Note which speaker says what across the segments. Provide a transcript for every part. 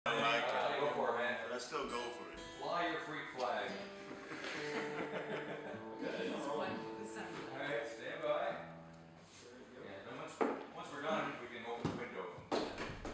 Speaker 1: I like it.
Speaker 2: Go for it, man.
Speaker 1: But I still go for it.
Speaker 2: Fly your freak flag. Alright, stand by. And once we're done, we can open the window.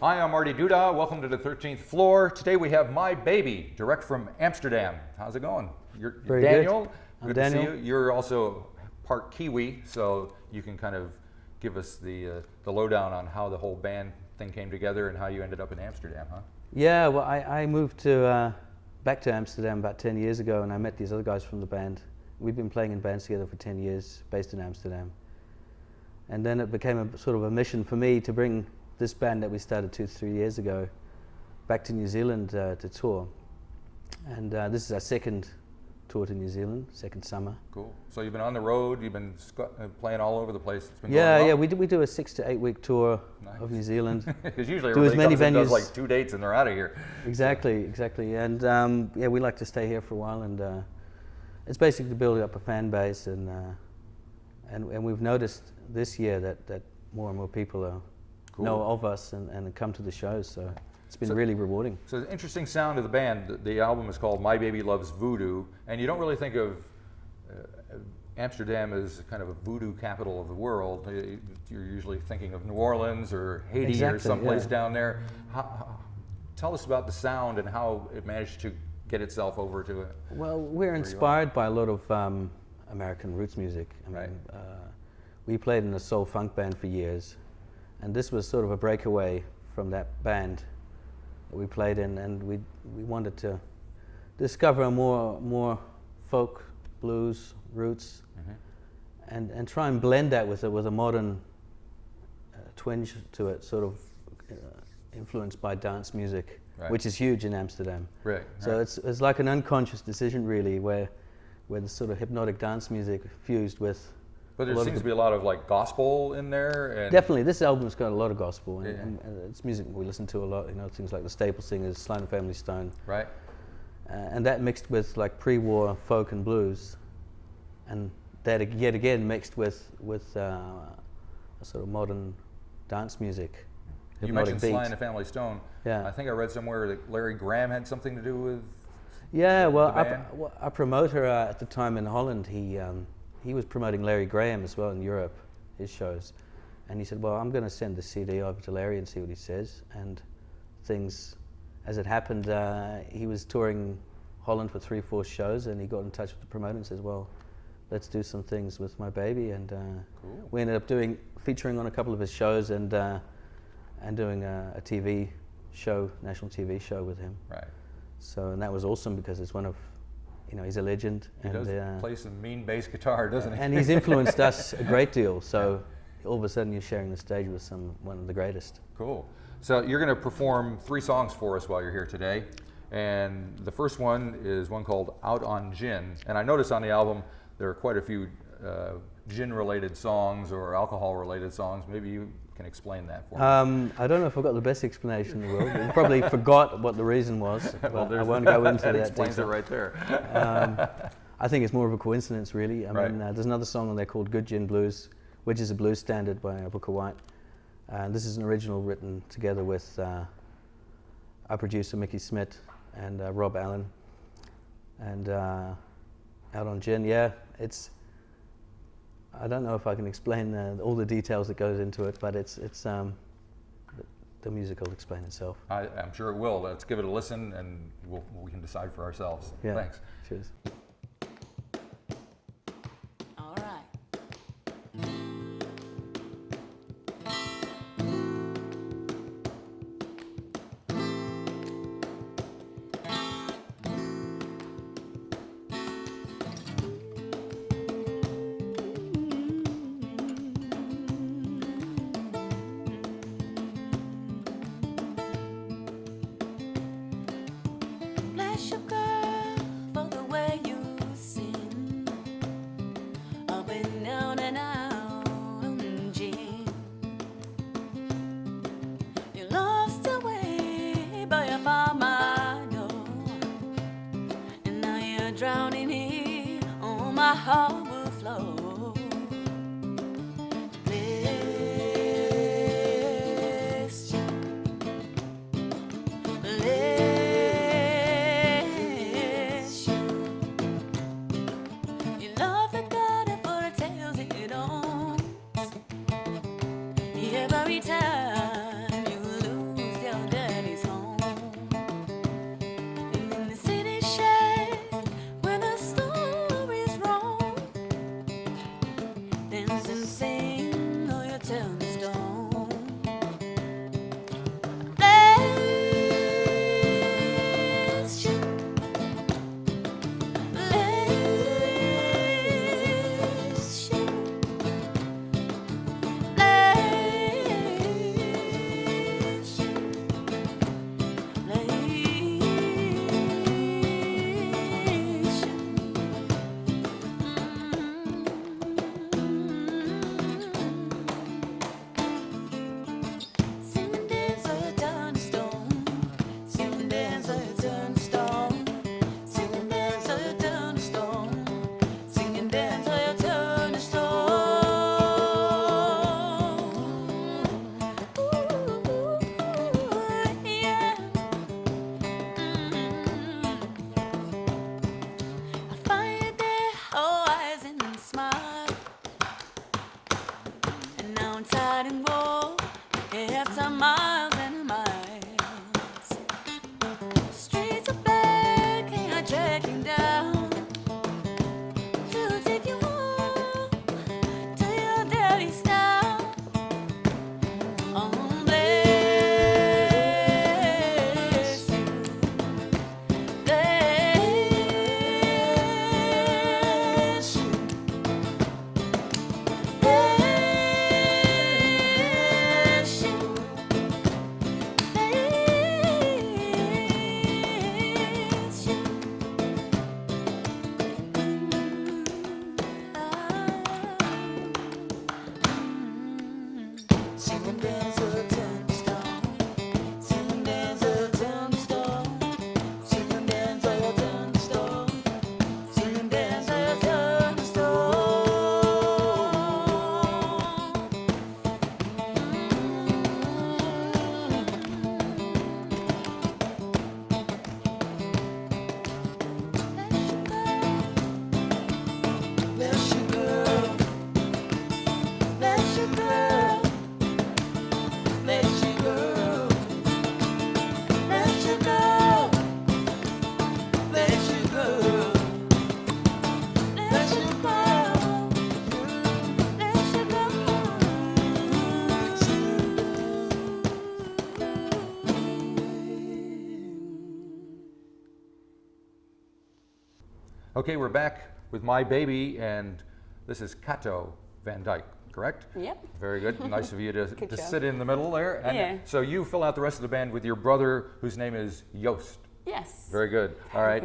Speaker 2: Hi, I'm Marty Duda. Welcome to the 13th floor. Today we have my baby, direct from Amsterdam. How's it going? You're
Speaker 3: Very
Speaker 2: Daniel.
Speaker 3: good. I'm
Speaker 2: Good
Speaker 3: Daniel.
Speaker 2: to see you. You're also part Kiwi, so you can kind of give us the lowdown on how the whole band thing came together and how you ended up in Amsterdam, huh?
Speaker 3: Yeah, well, I moved back to Amsterdam about 10 years ago, and I met these other guys from the band. We've been playing in bands together for 10 years, based in Amsterdam. And then it became a sort of a mission for me to bring this band that we started 2-3 years ago back to New Zealand to tour. And this is our second tour to New Zealand, second summer.
Speaker 2: Cool. So you've been on the road, you've been playing all over the place. It's been
Speaker 3: Yeah,
Speaker 2: going well?
Speaker 3: yeah, we do a 6 to 8 week tour
Speaker 2: Nice.
Speaker 3: of New Zealand.
Speaker 2: Because usually
Speaker 3: Do as
Speaker 2: everybody
Speaker 3: many
Speaker 2: comes and does
Speaker 3: venues-
Speaker 2: like 2 dates and they're out of here.
Speaker 3: Exactly. And yeah, we like to stay here for a while, and it's basically building up a fan base, and we've noticed this year that more and more people know of us and come to the shows, so it's been really rewarding.
Speaker 2: So the interesting sound of the band, the album is called My Baby Loves Voodoo, and you don't really think of Amsterdam as kind of a voodoo capital of the world. You're usually thinking of New Orleans or Haiti
Speaker 3: Exactly,
Speaker 2: or someplace
Speaker 3: yeah.
Speaker 2: down there. Tell us about the sound and how it managed to get itself over to it.
Speaker 3: Well, we're inspired by a lot of American roots music. I mean,
Speaker 2: Right.
Speaker 3: we played in a soul funk band for years, and this was sort of a breakaway from that band that we played in, and we wanted to discover a more folk, blues, roots, and try and blend that with a modern twinge to it, sort of influenced by dance music,
Speaker 2: Right.
Speaker 3: which is huge in Amsterdam.
Speaker 2: Right.
Speaker 3: So it's like an unconscious decision, really, where the sort of hypnotic dance music fused with.
Speaker 2: But there seems to be a lot of like gospel in there. And
Speaker 3: Definitely, this album's got a lot of gospel, and,
Speaker 2: Yeah.
Speaker 3: and it's music we listen to a lot. You know, things like the Staple Singers, Sly and Family Stone,
Speaker 2: right.
Speaker 3: and that mixed with like pre-war folk and blues, and that yet again mixed with a sort of modern dance music.
Speaker 2: You
Speaker 3: hypnotic
Speaker 2: mentioned Sly
Speaker 3: beat.
Speaker 2: and the Family Stone.
Speaker 3: Yeah.
Speaker 2: I think I read somewhere that Larry Graham had something to do with.
Speaker 3: Yeah, well,
Speaker 2: the band?
Speaker 3: our promoter at the time in Holland, he was promoting Larry Graham as well in Europe, his shows, and he said, "Well, I'm going to send the CD over to Larry and see what he says." And things, as it happened, he was touring Holland for 3-4 shows, and he got in touch with the promoter and says, "Well, let's do some things with my baby." And
Speaker 2: Cool.
Speaker 3: we ended up featuring on a couple of his shows and doing a TV show, national TV show with him.
Speaker 2: Right.
Speaker 3: So, and that was awesome because it's one of, he's a legend.
Speaker 2: He
Speaker 3: and,
Speaker 2: does play some mean bass guitar, doesn't he?
Speaker 3: and he's influenced us a great deal. So all of a sudden you're sharing the stage with one of the greatest.
Speaker 2: Cool. So you're going to perform 3 songs for us while you're here today. And the first one is one called Out on Gin. And I noticed on the album there are quite a few gin-related songs or alcohol-related songs. Maybe you can explain that for me.
Speaker 3: I don't know if I've got the best explanation in the world. You probably forgot what the reason was, but I
Speaker 2: there's-
Speaker 3: won't go into
Speaker 2: that
Speaker 3: that
Speaker 2: explains it
Speaker 3: detail.
Speaker 2: right there.
Speaker 3: I think it's more of a coincidence, really. I mean,
Speaker 2: Right.
Speaker 3: there's another song on there called Good Gin Blues, which is a blues standard by Booker White. This is an original written together with our producer Mickey Smith and Rob Allen. And Out on Gin, yeah, I don't know if I can explain all the details that goes into it, but the music will explain itself.
Speaker 2: I'm sure it will. Let's give it a listen and we can decide for ourselves.
Speaker 3: Yeah.
Speaker 2: Thanks.
Speaker 3: Cheers.
Speaker 4: All right. Bless you, girl, for the way you sing. Up and down and out on gin. You lost your way, but you found my door. And now you're drowning here on my harbor floor. Bless you. Bless
Speaker 2: Okay, we're back with My Baby, and this is Kato Van Dyke, correct?
Speaker 4: Yep.
Speaker 2: Very good. Nice of you to
Speaker 4: job.
Speaker 2: sit in the middle there. And
Speaker 4: Yeah.
Speaker 2: so you fill out the rest of the band with your brother, whose name is Joost.
Speaker 4: Yes.
Speaker 2: Very good. All right.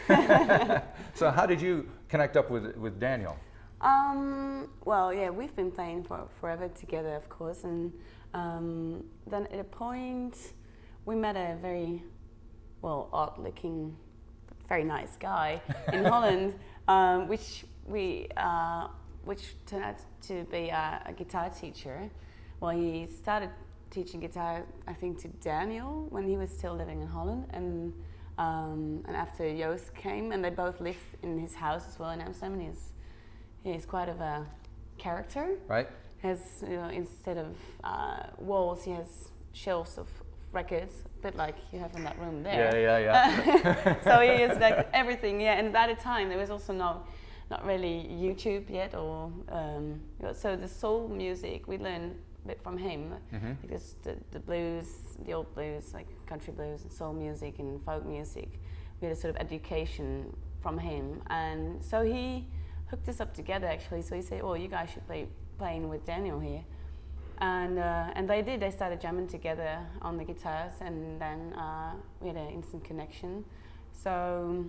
Speaker 4: Good.
Speaker 2: So how did you connect up with Daniel?
Speaker 4: Well, yeah, we've been playing for forever together, of course, and then at a point we met a very, well, odd-looking, very nice guy in Holland, which turned out to be a guitar teacher. Well, he started teaching guitar, I think, to Daniel when he was still living in Holland, and after Joost came, and they both live in his house as well in Amsterdam, and he's quite of a character.
Speaker 2: Right.
Speaker 4: Has, you know, instead of walls, he has shelves of records, a bit like you have in that room there.
Speaker 2: Yeah.
Speaker 4: So he is like everything, yeah. And by the time there was also not really YouTube yet, or so the soul music we learned a bit from him, because the blues, the old blues, like country blues and soul music and folk music, we had a sort of education from him, and so he hooked us up together actually. So he said, "Oh, you guys should be playing with Daniel here." And they did. They started jamming together on the guitars, and then we had an instant connection. So,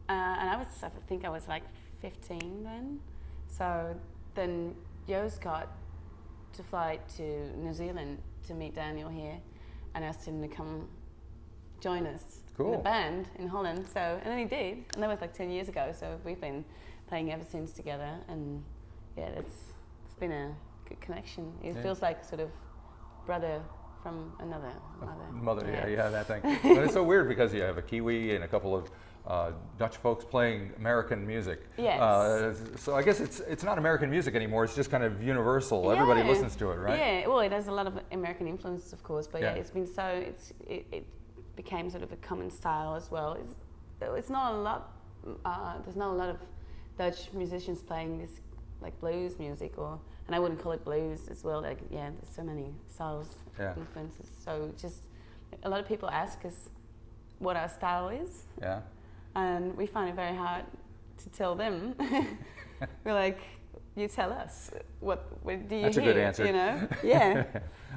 Speaker 4: and I think I was like 15 then. So then Joost got to fly to New Zealand to meet Daniel here, and asked him to come join us in the band in Holland. So, and then he did, and that was like 10 years ago. So we've been playing ever since together, and yeah, it's been a good connection. It feels like sort of brother from another
Speaker 2: mother. Yeah, that thing. But it's so weird because you have a Kiwi and a couple of Dutch folks playing American music.
Speaker 4: Yes.
Speaker 2: So I guess it's not American music anymore. It's just kind of universal. Yeah. Everybody listens to it, right?
Speaker 4: Yeah. Well, it has a lot of American influences, of course, but yeah, it's been so it became sort of a common style as well. It's not a lot. There's not a lot of Dutch musicians playing this like blues music, and I wouldn't call it blues as well. Like, yeah, there's so many styles, influences. So just a lot of people ask us what our style is. Yeah. And we find it very hard to tell them. We're like, you tell us. What do you
Speaker 2: That's
Speaker 4: hear?
Speaker 2: A good answer.
Speaker 4: You know? Yeah.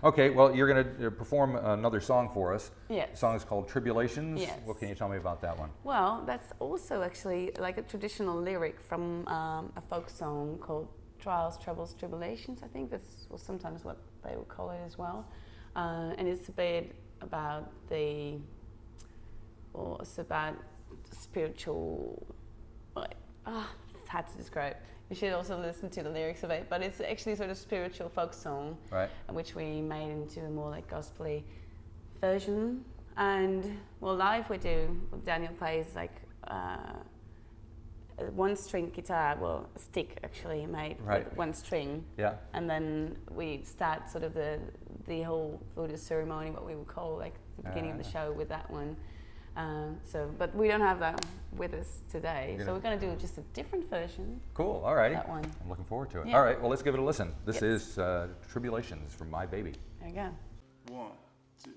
Speaker 2: Okay, well, you're going to perform another song for us.
Speaker 4: Yes.
Speaker 2: The song is called Tribulations.
Speaker 4: Yes.
Speaker 2: What can you tell me about that one?
Speaker 4: Well, that's also actually like a traditional lyric from a folk song called Trials, Troubles, Tribulations. I think that's sometimes what they would call it as well. And it's a bit about it's about spiritual, it's hard to describe. You should also listen to the lyrics of it, but it's actually sort of spiritual folk song,
Speaker 2: right?
Speaker 4: Which we made into a more like gospel-y version. And well, live we do. Daniel plays like a one-string guitar, well, a stick actually made with one string. Yeah. And then we start sort of the whole voodoo ceremony, what we would call like the beginning of the show with that one. But we don't have that with us today, so we're going to do just a different version.
Speaker 2: Cool, all righty.
Speaker 4: That one.
Speaker 2: I'm looking forward to it.
Speaker 4: Yeah.
Speaker 2: All right, well, let's give it a listen. This is Tribulations from My Baby.
Speaker 4: There you go.
Speaker 1: 1, 2.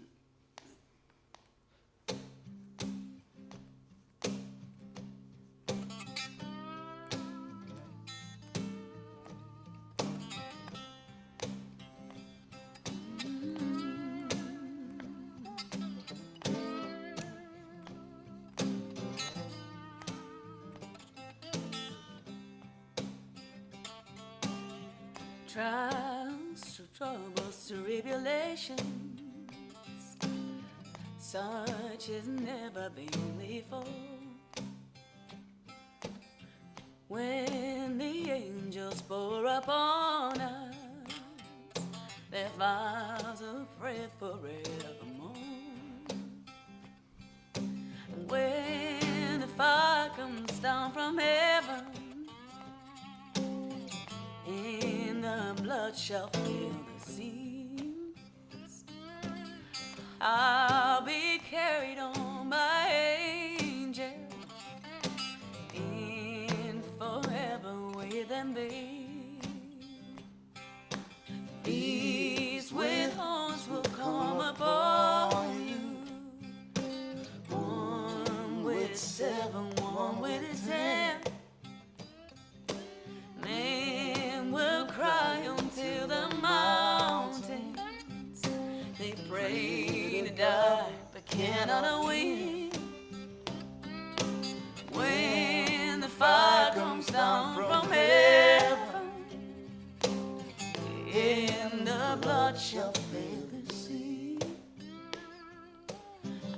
Speaker 4: Trials, troubles, tribulations, such has never been before. When the angels pour upon us their vows of prayer forevermore, and when the fire comes down from heaven, and the blood shall fill the seas, I'll be carried on by angels in forever with and be. Beasts with horns will come upon you, one with 7, one with 10. ready to die, but cannot win. When the fire comes down from heaven, and the blood shall fill the sea,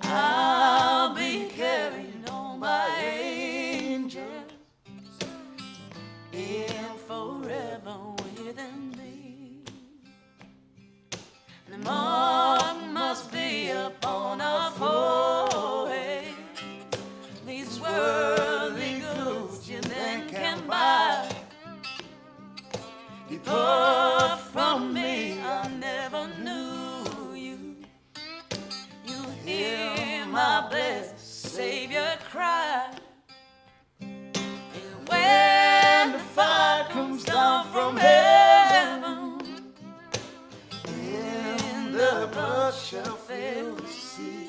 Speaker 4: I'll be carried on by angels and forever within thee. The mark must be upon our forehead. These worldly goods you then can buy. Depart from me, I never knew you. You hear my blessed Savior cry. And when the fire comes down from heaven, and the blood shall fill the sea,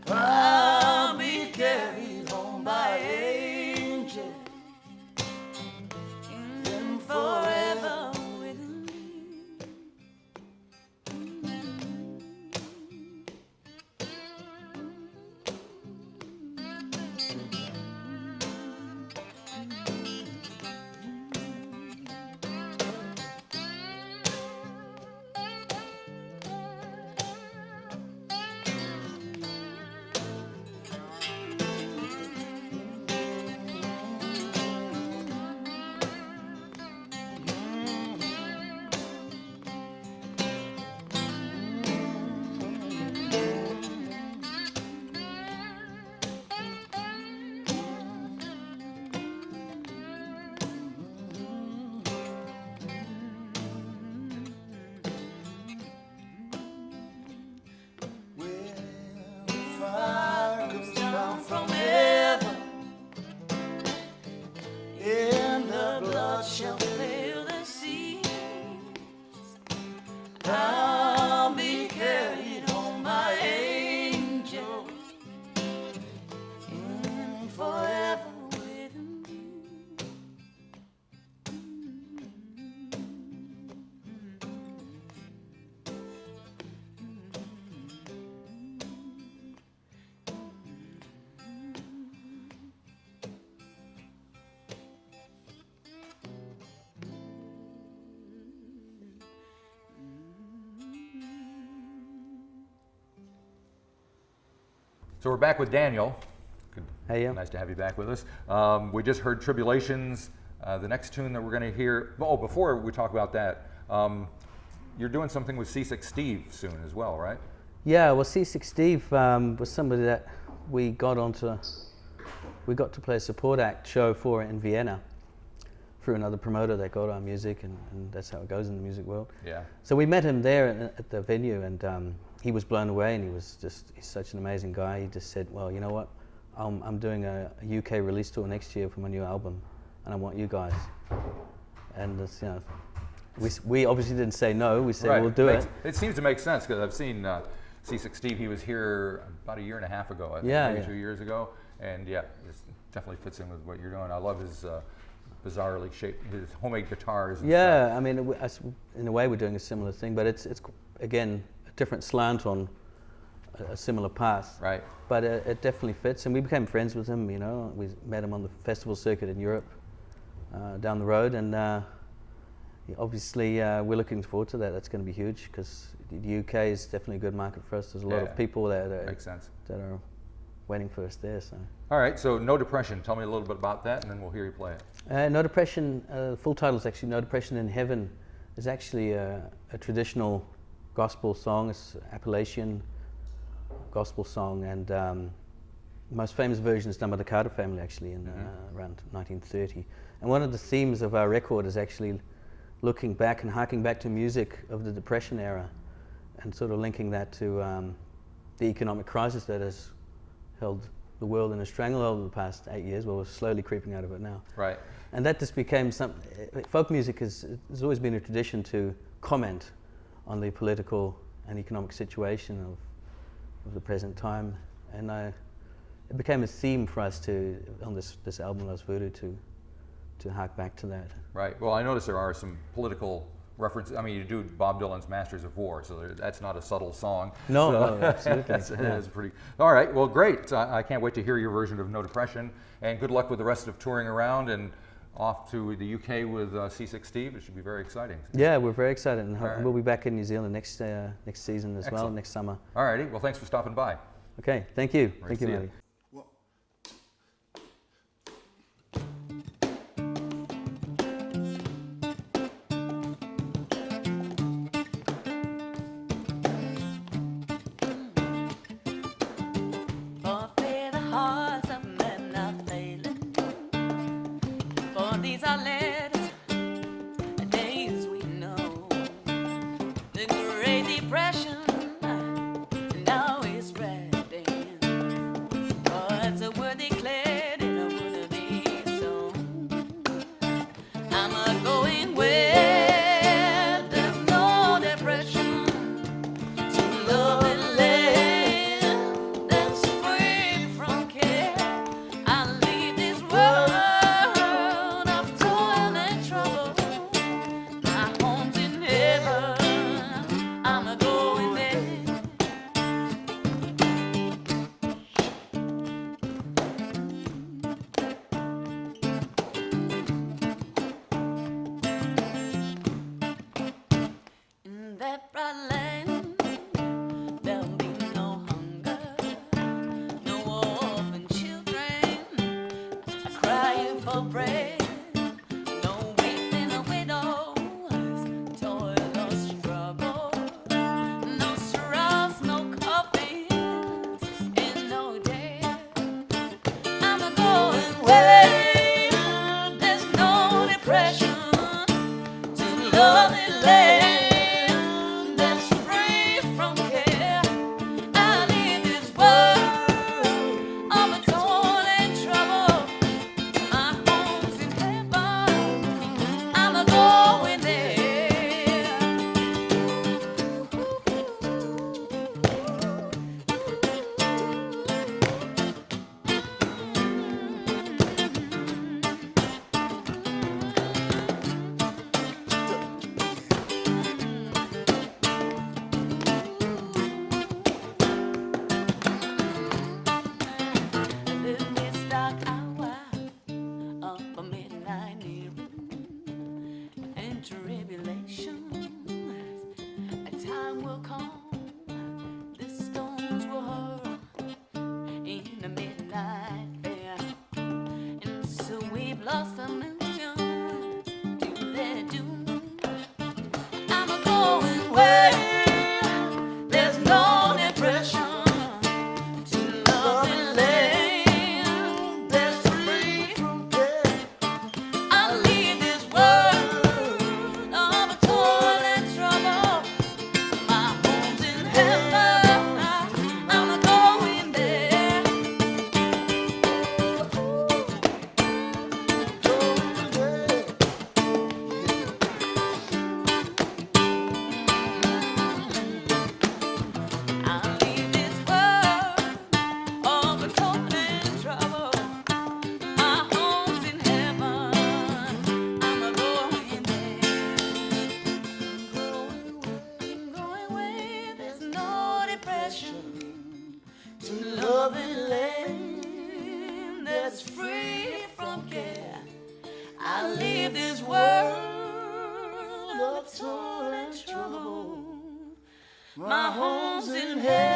Speaker 4: I'll be carried home by angels and forever with thee. Shall fill the seas, I'll be carried home by angels and forever with you.
Speaker 2: So we're back with Daniel. Good.
Speaker 3: Hey, yeah.
Speaker 2: Nice to have you back with us. We just heard Tribulations. The next tune that we're going to hear, oh, before we talk about that, you're doing something with Seasick Steve soon as well, right?
Speaker 3: Yeah, well, Seasick Steve was somebody that we got to play a support act show for in Vienna through another promoter that got our music, and that's how it goes in the music world.
Speaker 2: Yeah.
Speaker 3: So we met him there at the venue, and he was blown away, and he's such an amazing guy. He just said, well, you know what, I'm doing a UK release tour next year for my new album, and I want you guys. And it's, you know, we obviously didn't say no, we said, right, we'll do it.
Speaker 2: It seems to make sense, because I've seen Seasick Steve, he was here about 1.5 years ago, I think, maybe 2 years ago, and yeah, it definitely fits in with what you're doing. I love his bizarrely shaped, his homemade guitars and
Speaker 3: stuff.
Speaker 2: I
Speaker 3: mean, in a way we're doing a similar thing, but it's again, a different slant on a similar path.
Speaker 2: Right.
Speaker 3: But it definitely fits, and we became friends with him, you know. We met him on the festival circuit in Europe, down the road, and obviously we're looking forward to that. That's going to be huge, because the UK is definitely a good market for us. There's a lot of people that are waiting for us there. So.
Speaker 2: All right, so No Depression. Tell me a little bit about that, and then we'll hear you play it.
Speaker 3: No Depression, full title is actually No Depression in Heaven. It's actually a traditional gospel song. It's Appalachian gospel song, and the most famous version is done by the Carter family, actually, in around 1930. And one of the themes of our record is actually looking back and harking back to music of the Depression era, and sort of linking that to the economic crisis that has held the world in a stranglehold in the past 8 years. Well, we're slowly creeping out of it now.
Speaker 2: Right.
Speaker 3: And that just became folk music has always been a tradition to comment on the political and economic situation of the present time. And it became a theme for us on this album, Loves Voodoo, to hark back to that.
Speaker 2: Right. Well, I notice there are some political reference. I mean, you do Bob Dylan's "Masters of War," so that's not a subtle song.
Speaker 3: No,
Speaker 2: So
Speaker 3: no, absolutely.
Speaker 2: it's pretty. All right, well, great. I can't wait to hear your version of "No Depression," and good luck with the rest of touring around and off to the UK with C6 Steve. It should be very exciting.
Speaker 3: Yeah, we're very excited, and
Speaker 2: right.
Speaker 3: we'll be back in New Zealand next season as well,
Speaker 2: Excellent.
Speaker 3: next summer.
Speaker 2: All righty. Well, thanks for stopping by.
Speaker 3: Okay, thank you.
Speaker 2: Right,
Speaker 3: Thank you,
Speaker 2: see ya.
Speaker 3: Marty.
Speaker 4: For fear the hearts of men are failing, for these are later days we know. The Great Depression now is spreading, but it's a word declared in a worthy song. I'm a going where there's no depression, to love and land that's free from care. I leave this world of toil and trouble. My home's in heaven. I'm a going there. In that bright land, there'll be no hunger, no orphan children crying for bread, no weeping widows, toil or struggle, no sorrows, no coffins, and no death. I'm a going where there's no depression, to love and land that's free from care. I leave this world of toil and trouble. My home's in heaven. I'm a going there. In this dark hour of a midnight nearing and tribulation, a time will come. The stones will hurl in the midnight fair, and so we've lost a million to their doom. I'm a going where there's no depression, to love and land that's free from care. I leave this world of toil and trouble. My home's in heaven. I'm going there. I leave this world of toil and trouble. My home's in heaven. I'm a going there. Going where there's no depression, to love and land that's free from care. I leave this world of toil and trouble. My home's in heaven.